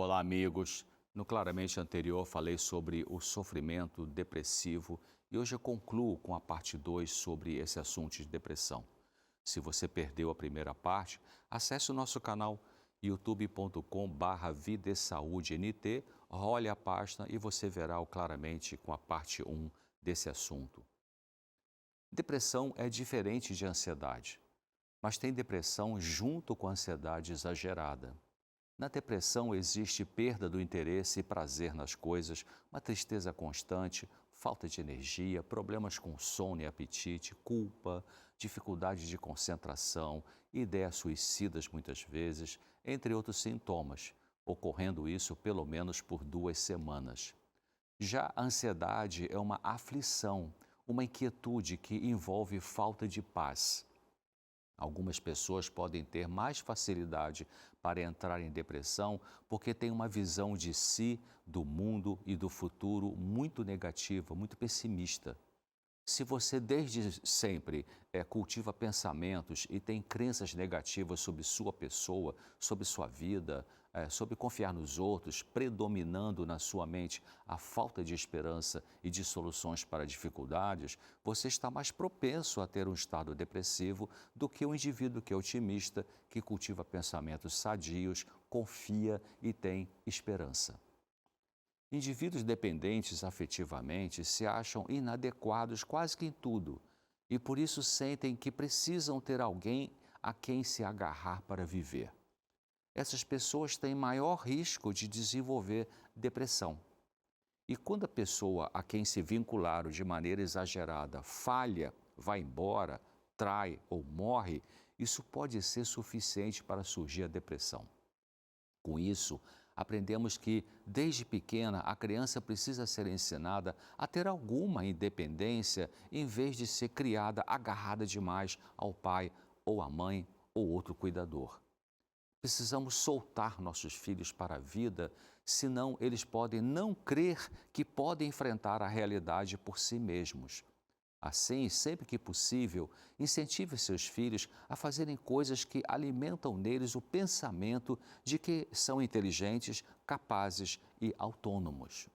Olá, amigos. No Claramente anterior, falei sobre o sofrimento depressivo e hoje eu concluo com a parte 2 sobre esse assunto de depressão. Se você perdeu a primeira parte, acesse o nosso canal youtube.com/Vida e Saúde NT, role a página e você verá o Claramente com a parte um desse assunto. Depressão é diferente de ansiedade, mas tem depressão junto com a ansiedade exagerada. Na depressão existe perda do interesse e prazer nas coisas, uma tristeza constante, falta de energia, problemas com sono e apetite, culpa, dificuldade de concentração, ideias suicidas muitas vezes, entre outros sintomas, ocorrendo isso pelo menos por 2 semanas. Já a ansiedade é uma aflição, uma inquietude que envolve falta de paz. Algumas pessoas podem ter mais facilidade para entrar em depressão porque têm uma visão de si, do mundo e do futuro muito negativa, muito pessimista. Se você desde sempre cultiva pensamentos e tem crenças negativas sobre sua pessoa, sobre sua vida, sobre confiar nos outros, predominando na sua mente a falta de esperança e de soluções para dificuldades, você está mais propenso a ter um estado depressivo do que o indivíduo que é otimista, que cultiva pensamentos sadios, confia e tem esperança. Indivíduos dependentes afetivamente se acham inadequados quase que em tudo e por isso sentem que precisam ter alguém a quem se agarrar para viver. Essas pessoas têm maior risco de desenvolver depressão. E quando a pessoa a quem se vincularam de maneira exagerada falha, vai embora, trai ou morre, isso pode ser suficiente para surgir a depressão. Com isso, aprendemos que, desde pequena, a criança precisa ser ensinada a ter alguma independência em vez de ser criada agarrada demais ao pai ou à mãe ou outro cuidador. Precisamos soltar nossos filhos para a vida, senão eles podem não crer que podem enfrentar a realidade por si mesmos. Assim, sempre que possível, incentive seus filhos a fazerem coisas que alimentam neles o pensamento de que são inteligentes, capazes e autônomos.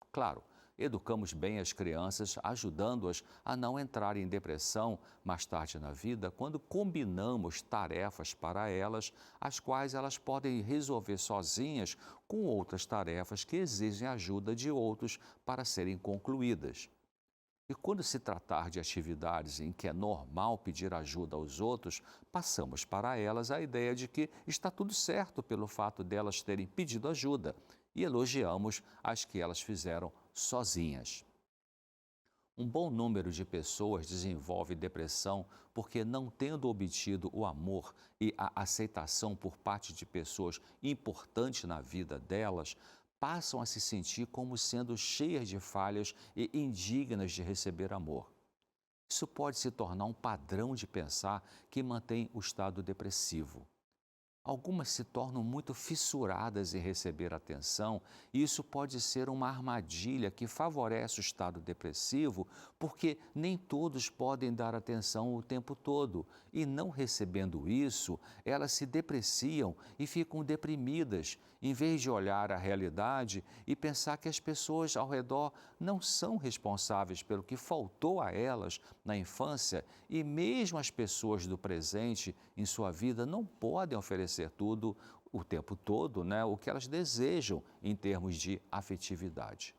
Claro, educamos bem as crianças, ajudando-as a não entrar em depressão mais tarde na vida, quando combinamos tarefas para elas, as quais elas podem resolver sozinhas com outras tarefas que exigem ajuda de outros para serem concluídas. E quando se tratar de atividades em que é normal pedir ajuda aos outros, passamos para elas a ideia de que está tudo certo pelo fato delas terem pedido ajuda e elogiamos as que elas fizeram sozinhas. Um bom número de pessoas desenvolve depressão porque, não tendo obtido o amor e a aceitação por parte de pessoas importantes na vida delas, passam a se sentir como sendo cheias de falhas e indignas de receber amor. Isso pode se tornar um padrão de pensar que mantém o estado depressivo. Algumas se tornam muito fissuradas em receber atenção, e isso pode ser uma armadilha que favorece o estado depressivo, porque nem todos podem dar atenção o tempo todo, e não recebendo isso, elas se depreciam e ficam deprimidas, em vez de olhar a realidade e pensar que as pessoas ao redor não são responsáveis pelo que faltou a elas na infância, e mesmo as pessoas do presente em sua vida não podem oferecer tudo o tempo todo, o que elas desejam em termos de afetividade.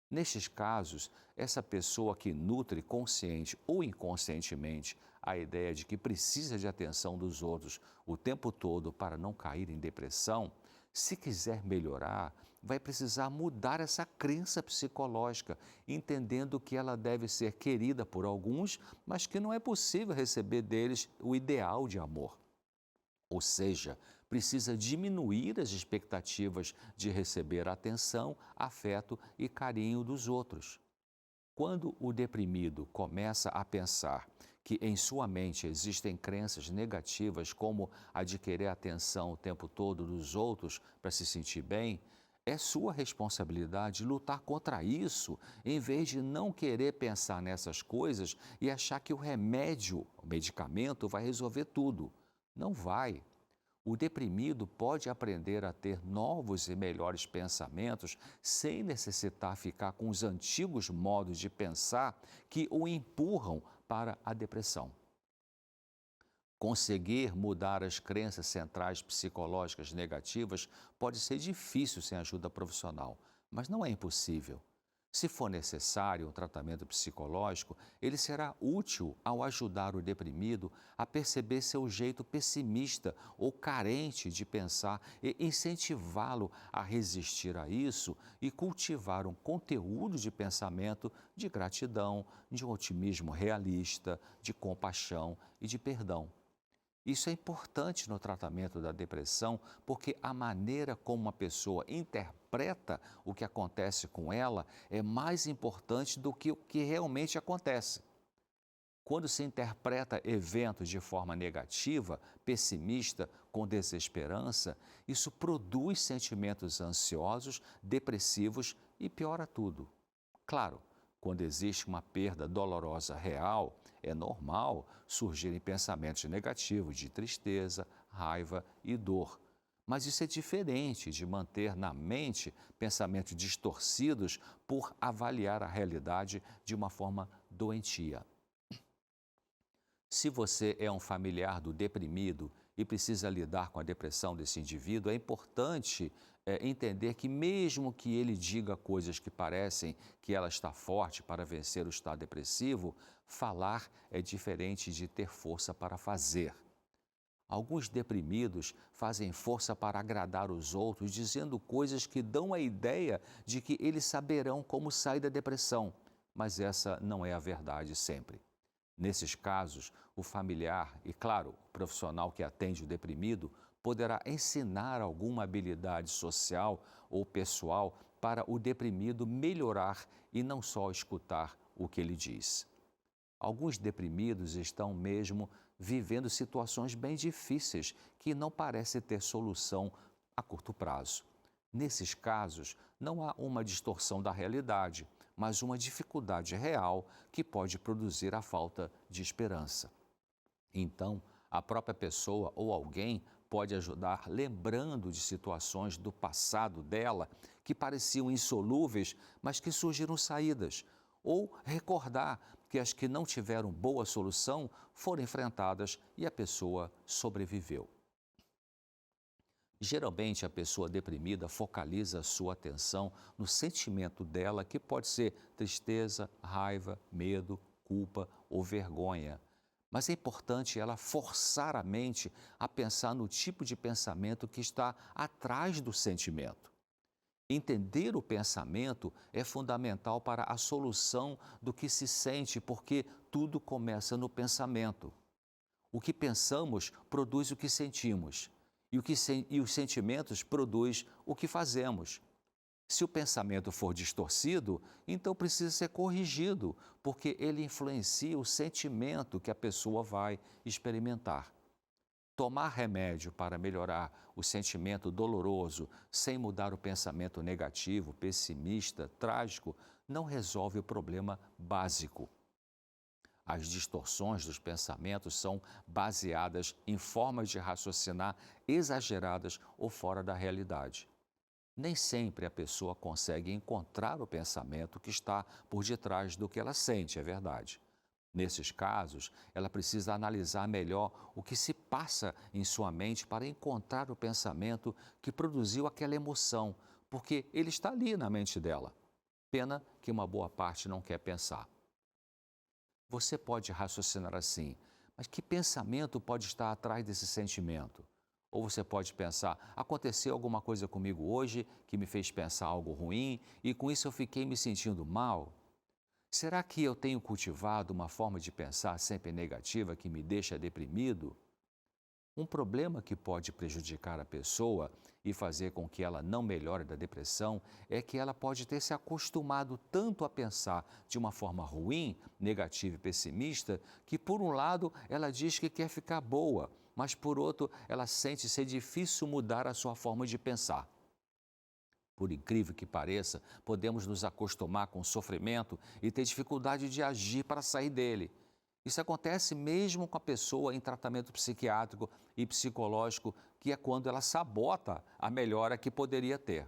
Nestes casos, essa pessoa que nutre consciente ou inconscientemente a ideia de que precisa de atenção dos outros o tempo todo para não cair em depressão, se quiser melhorar, vai precisar mudar essa crença psicológica, entendendo que ela deve ser querida por alguns, mas que não é possível receber deles o ideal de amor. Ou seja, precisa diminuir as expectativas de receber atenção, afeto e carinho dos outros. Quando o deprimido começa a pensar que em sua mente existem crenças negativas, como a de querer atenção o tempo todo dos outros para se sentir bem, é sua responsabilidade lutar contra isso, em vez de não querer pensar nessas coisas e achar que o medicamento vai resolver tudo. Não vai. O deprimido pode aprender a ter novos e melhores pensamentos sem necessitar ficar com os antigos modos de pensar que o empurram para a depressão. Conseguir mudar as crenças centrais psicológicas negativas pode ser difícil sem ajuda profissional, mas não é impossível. Se for necessário um tratamento psicológico, ele será útil ao ajudar o deprimido a perceber seu jeito pessimista ou carente de pensar e incentivá-lo a resistir a isso e cultivar um conteúdo de pensamento de gratidão, de um otimismo realista, de compaixão e de perdão. Isso é importante no tratamento da depressão, porque a maneira como uma pessoa interpreta o que acontece com ela é mais importante do que o que realmente acontece. Quando se interpreta eventos de forma negativa, pessimista, com desesperança, isso produz sentimentos ansiosos, depressivos e piora tudo. Claro, quando existe uma perda dolorosa real, é normal surgirem pensamentos negativos de tristeza, raiva e dor. Mas isso é diferente de manter na mente pensamentos distorcidos por avaliar a realidade de uma forma doentia. Se você é um familiar do deprimido e precisa lidar com a depressão desse indivíduo, é importante entender que mesmo que ele diga coisas que parecem que ela está forte para vencer o estado depressivo, falar é diferente de ter força para fazer. Alguns deprimidos fazem força para agradar os outros, dizendo coisas que dão a ideia de que eles saberão como sair da depressão, mas essa não é a verdade sempre. Nesses casos, o familiar e, claro, o profissional que atende o deprimido poderá ensinar alguma habilidade social ou pessoal para o deprimido melhorar e não só escutar o que ele diz. Alguns deprimidos estão mesmo vivendo situações bem difíceis que não parecem ter solução a curto prazo. Nesses casos, não há uma distorção da realidade, mas uma dificuldade real que pode produzir a falta de esperança. Então, a própria pessoa ou alguém pode ajudar lembrando de situações do passado dela que pareciam insolúveis, mas que surgiram saídas, ou recordar que as que não tiveram boa solução foram enfrentadas e a pessoa sobreviveu. Geralmente, a pessoa deprimida focaliza sua atenção no sentimento dela, que pode ser tristeza, raiva, medo, culpa ou vergonha. Mas é importante ela forçar a mente a pensar no tipo de pensamento que está atrás do sentimento. Entender o pensamento é fundamental para a solução do que se sente, porque tudo começa no pensamento. O que pensamos produz o que sentimos, e os sentimentos produzem o que fazemos. Se o pensamento for distorcido, então precisa ser corrigido, porque ele influencia o sentimento que a pessoa vai experimentar. Tomar remédio para melhorar o sentimento doloroso sem mudar o pensamento negativo, pessimista, trágico, não resolve o problema básico. As distorções dos pensamentos são baseadas em formas de raciocinar exageradas ou fora da realidade. Nem sempre a pessoa consegue encontrar o pensamento que está por detrás do que ela sente, é verdade. Nesses casos, ela precisa analisar melhor o que se passa em sua mente para encontrar o pensamento que produziu aquela emoção, porque ele está ali na mente dela. Pena que uma boa parte não quer pensar. Você pode raciocinar assim, mas que pensamento pode estar atrás desse sentimento? Ou você pode pensar, aconteceu alguma coisa comigo hoje que me fez pensar algo ruim e com isso eu fiquei me sentindo mal? Será que eu tenho cultivado uma forma de pensar sempre negativa que me deixa deprimido? Um problema que pode prejudicar a pessoa e fazer com que ela não melhore da depressão é que ela pode ter se acostumado tanto a pensar de uma forma ruim, negativa e pessimista, que por um lado ela diz que quer ficar boa, mas por outro ela sente ser difícil mudar a sua forma de pensar. Por incrível que pareça, podemos nos acostumar com o sofrimento e ter dificuldade de agir para sair dele. Isso acontece mesmo com a pessoa em tratamento psiquiátrico e psicológico, que é quando ela sabota a melhora que poderia ter.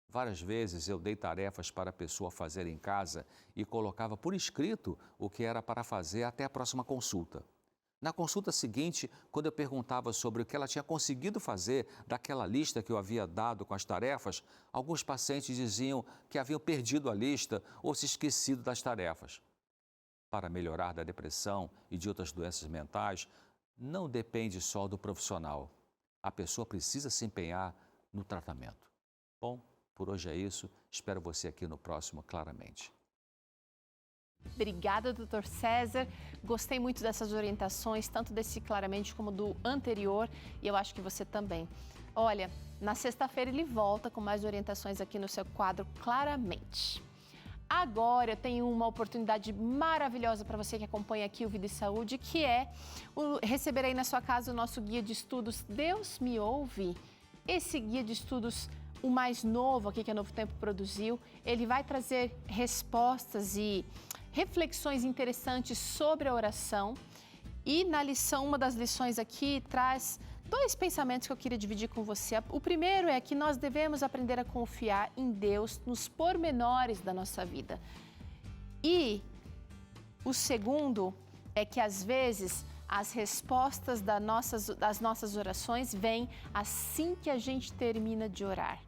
Várias vezes eu dei tarefas para a pessoa fazer em casa e colocava por escrito o que era para fazer até a próxima consulta. Na consulta seguinte, quando eu perguntava sobre o que ela tinha conseguido fazer daquela lista que eu havia dado com as tarefas, alguns pacientes diziam que haviam perdido a lista ou se esquecido das tarefas. Para melhorar da depressão e de outras doenças mentais, não depende só do profissional. A pessoa precisa se empenhar no tratamento. Bom, por hoje é isso. Espero você aqui no próximo Claramente. Obrigada, Dr. César. Gostei muito dessas orientações, tanto desse Claramente como do anterior, e eu acho que você também. Olha, na sexta-feira ele volta com mais orientações aqui no seu quadro Claramente. Agora eu tenho uma oportunidade maravilhosa para você que acompanha aqui o Vida e Saúde, que é receber aí na sua casa o nosso guia de estudos Deus Me Ouve. Esse guia de estudos, o mais novo aqui que a Novo Tempo produziu, ele vai trazer respostas e reflexões interessantes sobre a oração. E na lição, uma das lições aqui traz dois pensamentos que eu queria dividir com você. O primeiro é que nós devemos aprender a confiar em Deus nos pormenores da nossa vida. E o segundo é que às vezes as respostas das nossas orações vêm assim que a gente termina de orar.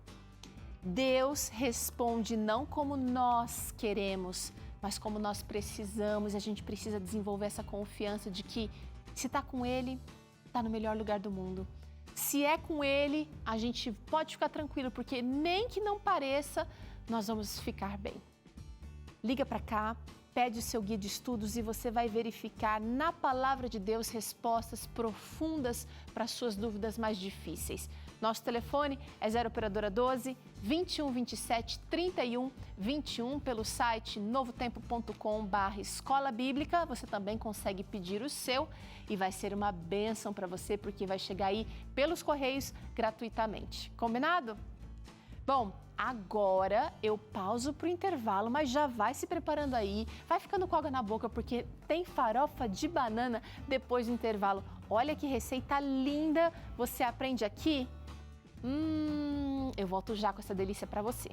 Deus responde não como nós queremos, mas como nós precisamos. A gente precisa desenvolver essa confiança de que se está com Ele, está no melhor lugar do mundo. Se é com Ele, a gente pode ficar tranquilo, porque nem que não pareça, nós vamos ficar bem. Liga para cá, pede o seu guia de estudos e você vai verificar na Palavra de Deus respostas profundas para as suas dúvidas mais difíceis. Nosso telefone é 0 operadora 12 21 27 31 21 pelo site novotempo.com/escola bíblica. Você também consegue pedir o seu e vai ser uma bênção para você, porque vai chegar aí pelos correios gratuitamente. Combinado? Bom, agora eu pauso para o intervalo, mas já vai se preparando aí, vai ficando com água na boca, porque tem farofa de banana depois do intervalo. Olha que receita linda você aprende aqui. Eu volto já com essa delícia para você.